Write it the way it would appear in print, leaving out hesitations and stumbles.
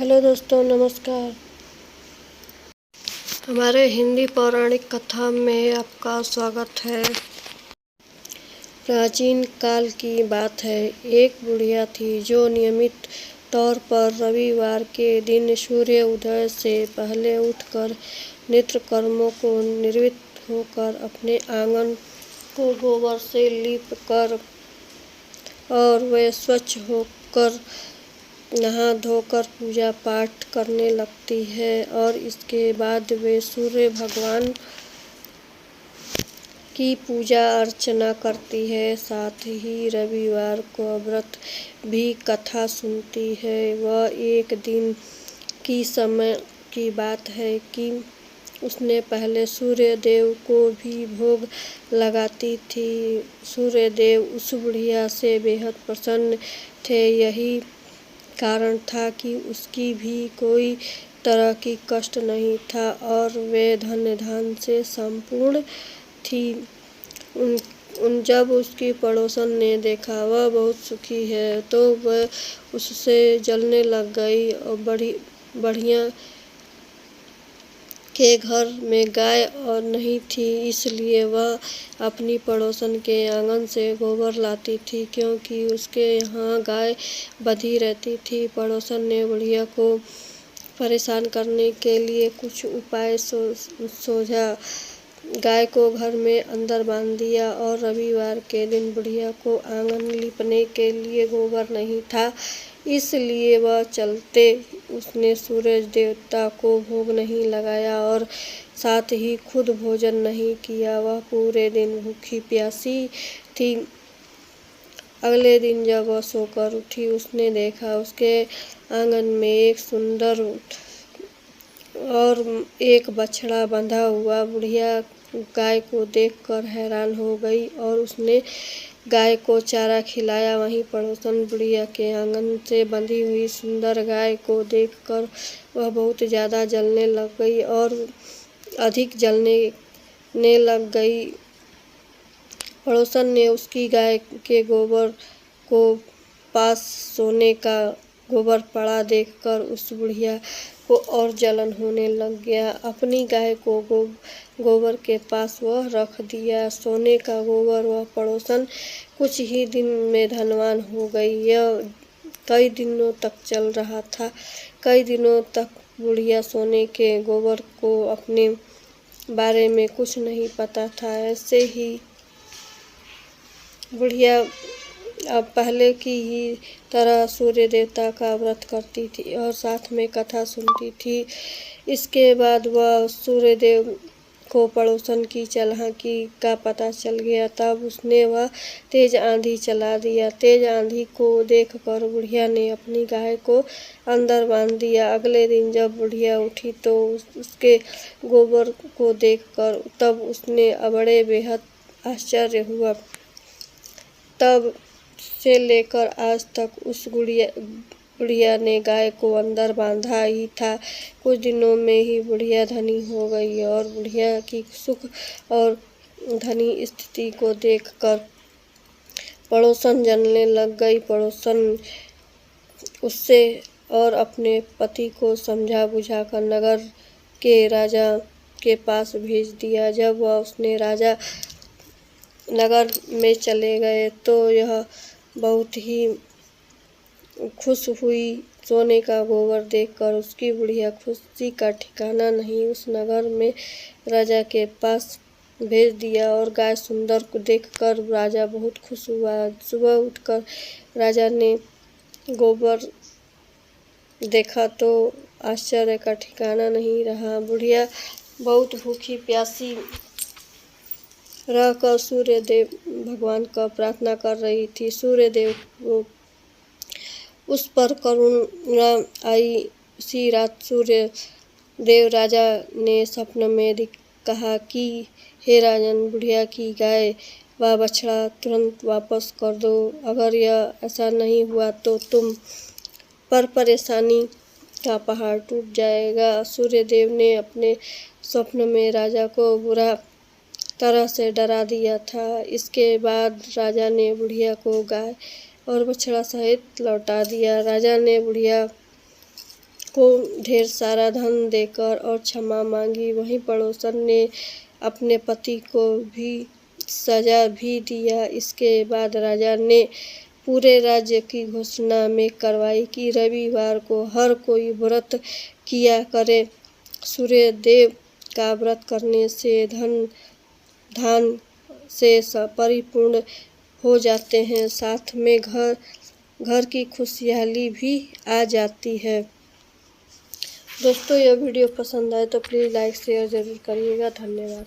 Hello दोस्तों, नमस्कार। हमारे हिंदी पौराणिक कथा में आपका स्वागत है। प्राचीन काल की बात है। एक बुढ़िया थी जो नियमित तौर पर रविवार के दिन सूर्य उदय से पहले उठकर नित्य कर्मों को निवृत्त होकर अपने आंगन को गोबर से लीप कर और वे स्वच्छ होकर नहा धोकर पूजा पाठ करने लगती है और इसके बाद वे सूर्य भगवान की पूजा अर्चना करती है। साथ ही रविवार को व्रत भी कथा सुनती है। वह एक दिन की समय की बात है कि उसने पहले सूर्य देव को भी भोग लगाती थी। सूर्य देव उस बुढ़िया से बेहद प्रसन्न थे। यही कारण था कि उसकी भी कोई तरह की कष्ट नहीं था और वे धन धान से संपूर्ण थी। जब उसकी पड़ोसन ने देखा वह बहुत सुखी है तो वह उससे जलने लग गई और बढ़िया के घर में गाय और नहीं थी, इसलिए वह अपनी पड़ोसन के आंगन से गोबर लाती थी क्योंकि उसके यहाँ गाय बंधी रहती थी। पड़ोसन ने बुढ़िया को परेशान करने के लिए कुछ उपाय सोचा। गाय को घर में अंदर बांध दिया और रविवार के दिन बुढ़िया को आंगन लीपने के लिए गोबर नहीं था, इसलिए वह चलते उसने सूरज देवता को भोग नहीं लगाया और साथ ही खुद भोजन नहीं किया। वह पूरे दिन भूखी प्यासी थी। अगले दिन जब वह सोकर उठी उसने देखा उसके आंगन में एक सुंदर और एक बछड़ा बंधा हुआ। बुढ़िया गाय को देखकर हैरान हो गई और उसने गाय को चारा खिलाया। वहीं पड़ोसन बुढ़िया के आंगन से बंधी हुई सुंदर गाय को देखकर वह बहुत ज़्यादा जलने लग गई और अधिक जलने लग गई। पड़ोसन ने उसकी गाय के गोबर को पास सोने का गोबर पड़ा देखकर उस बुढ़िया को और जलन होने लग गया। अपनी गाय को गोबर के पास वह रख दिया सोने का गोबर। वह पड़ोसन कुछ ही दिन में धनवान हो गई। यह कई दिनों तक चल रहा था। कई दिनों तक बुढ़िया सोने के गोबर को अपने बारे में कुछ नहीं पता था। ऐसे ही बुढ़िया अब पहले की ही तरह सूर्य देवता का व्रत करती थी और साथ में कथा सुनती थी। इसके बाद वह सूर्य देव को पड़ोसन की चालाकी का पता चल गया। तब उसने वह तेज आंधी चला दिया। तेज आंधी को देखकर बुढ़िया ने अपनी गाय को अंदर बांध दिया। अगले दिन जब बुढ़िया उठी तो उसके गोबर को देखकर तब उसने बड़े बेहद आश्चर्य हुआ। तब से लेकर आज तक उस बुढ़िया ने गाय को अंदर बांधा ही था। कुछ दिनों में ही बुढ़िया धनी हो गई और बुढ़िया की सुख और धनी स्थिति को देखकर पड़ोसन जलने लग गई। पड़ोसन उससे और अपने पति को समझा बुझाकर नगर के राजा के पास भेज दिया। जब वह उसने राजा नगर में चले गए तो यह बहुत ही खुश हुई। सोने का गोबर देखकर उसकी बुढ़िया खुशी का ठिकाना नहीं। उस नगर में राजा के पास भेज दिया और गाय सुंदर को देखकर राजा बहुत खुश हुआ। सुबह उठकर राजा ने गोबर देखा तो आश्चर्य का ठिकाना नहीं रहा। बुढ़िया बहुत भूखी प्यासी रहकर सूर्य देव भगवान का प्रार्थना कर रही थी। सूर्य देव को उस पर करुणा आई। उसी रात सूर्य देव राजा ने स्वप्न में कहा कि हे राजन, बुढ़िया की गाय व बछड़ा तुरंत वापस कर दो। अगर यह ऐसा नहीं हुआ तो तुम पर परेशानी का पहाड़ टूट जाएगा। सूर्य देव ने अपने स्वप्न में राजा को बुरा तरह से डरा दिया था। इसके बाद राजा ने बुढ़िया को गाय और बछड़ा सहित लौटा दिया। राजा ने बुढ़िया को ढेर सारा धन देकर और क्षमा मांगी। वहीं पड़ोसन ने अपने पति को भी सजा भी दिया। इसके बाद राजा ने पूरे राज्य की घोषणा में करवाई कि रविवार को हर कोई व्रत किया करे। सूर्यदेव का व्रत करने से धन से परिपूर्ण हो जाते हैं, साथ में घर की खुशहाली भी आ जाती है। दोस्तों, यह वीडियो पसंद आए तो प्लीज़ लाइक शेयर ज़रूर करिएगा। धन्यवाद।